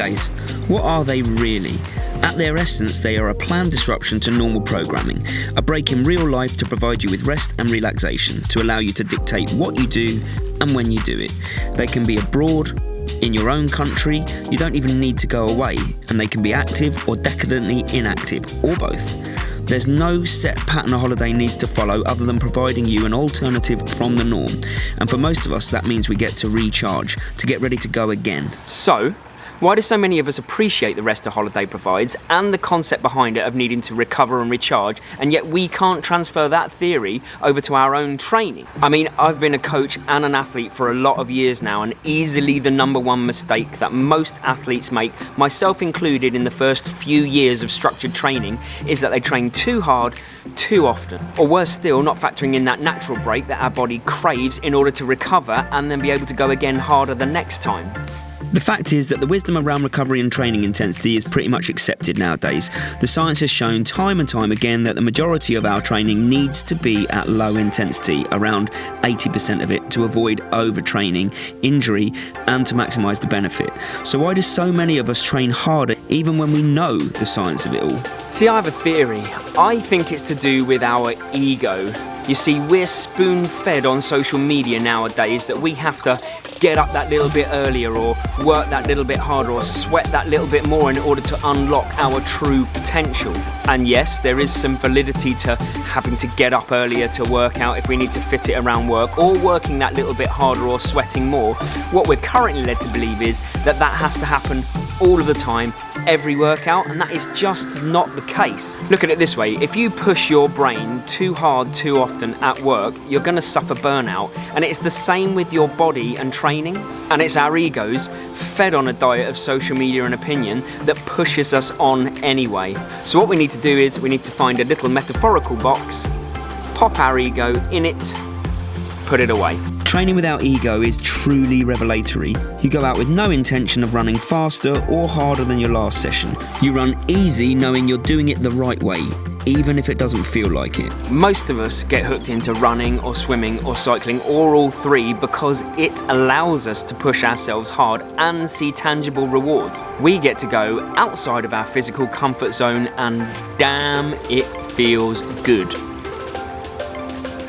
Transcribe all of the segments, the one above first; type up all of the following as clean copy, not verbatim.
holidays. What are they really? At their essence, they are a planned disruption to normal programming, a break in real life to provide you with rest and relaxation, to allow you to dictate what you do and when you do it. They can be abroad, in your own country, you don't even need to go away, and they can be active or decadently inactive, or both. There's no set pattern a holiday needs to follow other than providing you an alternative from the norm. And for most of us, that means we get to recharge, to get ready to go again. So, why do so many of us appreciate the rest a holiday provides and the concept behind it of needing to recover and recharge, and yet we can't transfer that theory over to our own training? I mean, I've been a coach and an athlete for a lot of years now, and easily the number one mistake that most athletes make, myself included in the first few years of structured training, is that they train too hard, too often. Or worse still, not factoring in that natural break that our body craves in order to recover and then be able to go again harder the next time. The fact is that the wisdom around recovery and training intensity is pretty much accepted nowadays. The science has shown time and time again that the majority of our training needs to be at low intensity, around 80% of it, to avoid overtraining, injury, and to maximise the benefit. So why do so many of us train harder even when we know the science of it all? See, I have a theory. I think it's to do with our ego. You see, we're spoon-fed on social media nowadays that we have to get up that little bit earlier or work that little bit harder or sweat that little bit more in order to unlock our true potential. And yes, there is some validity to having to get up earlier to work out if we need to fit it around work, or working that little bit harder or sweating more. What we're currently led to believe is that that has to happen all of the time, every workout, and that is just not the case. Look at it this way: if you push your brain too hard too often at work, you're going to suffer burnout, and it's the same with your body and training. And it's our egos, fed on a diet of social media and opinion, that pushes us on anyway. So what we need to do is we need to find a little metaphorical box, pop our ego in it, put it away. Training without ego is truly revelatory. You go out with no intention of running faster or harder than your last session. You run easy knowing you're doing it the right way, even if it doesn't feel like it. Most of us get hooked into running or swimming or cycling, or all three, because it allows us to push ourselves hard and see tangible rewards. We get to go outside of our physical comfort zone, and damn, it feels good.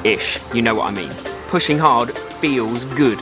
Ish, you know what I mean. Pushing hard feels good,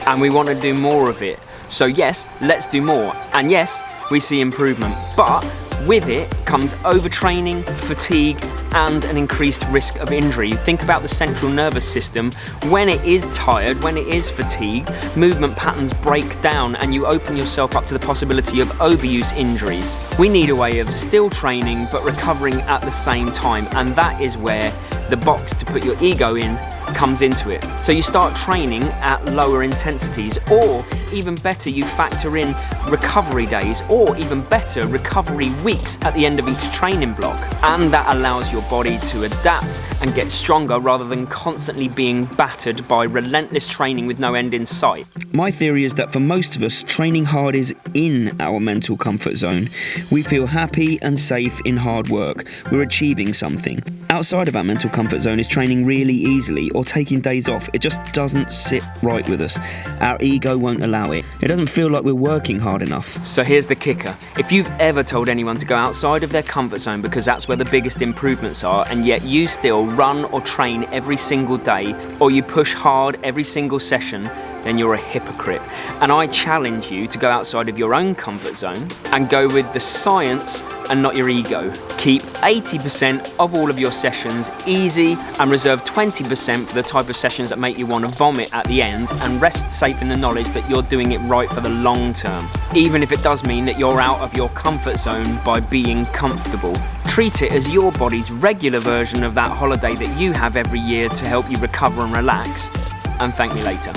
and we want to do more of it. So yes, let's do more. And yes, we see improvement, but with it comes overtraining, fatigue, and an increased risk of injury. Think about the central nervous system. When it is tired, when it is fatigued, movement patterns break down and you open yourself up to the possibility of overuse injuries. We need a way of still training but recovering at the same time, and that is where the box to put your ego in comes into it. So you start training at lower intensities, or even better, you factor in recovery days, or even better, recovery weeks at the end of each training block. And that allows your body to adapt and get stronger rather than constantly being battered by relentless training with no end in sight. My theory is that for most of us, training hard is in our mental comfort zone. We feel happy and safe in hard work. We're achieving something. Outside of our mental comfort zone is training really easily or taking days off. It just doesn't sit right with us. Our ego won't allow it. It doesn't feel like we're working hard enough. So here's the kicker. If you've ever told anyone to go outside of their comfort zone because that's where the biggest improvements are, and yet you still run or train every single day, or you push hard every single session, then you're a hypocrite. And I challenge you to go outside of your own comfort zone and go with the science and not your ego. Keep 80% of all of your sessions easy and reserve 20% for the type of sessions that make you want to vomit at the end, and rest safe in the knowledge that you're doing it right for the long term. Even if it does mean that you're out of your comfort zone by being comfortable. Treat it as your body's regular version of that holiday that you have every year to help you recover and relax, and thank me later.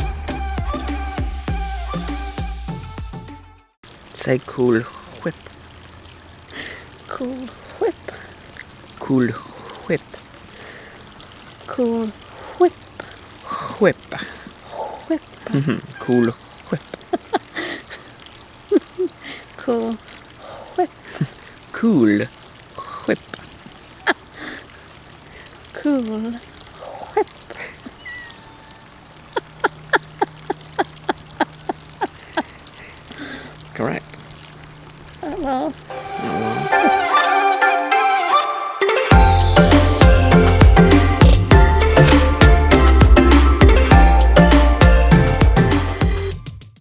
Say cool whip. Cool whip. Cool whip. Cool whip. Whip. Whip. Cool whip. Cool whip. Cool whip. Cool whip. Correct. class. Oh, well.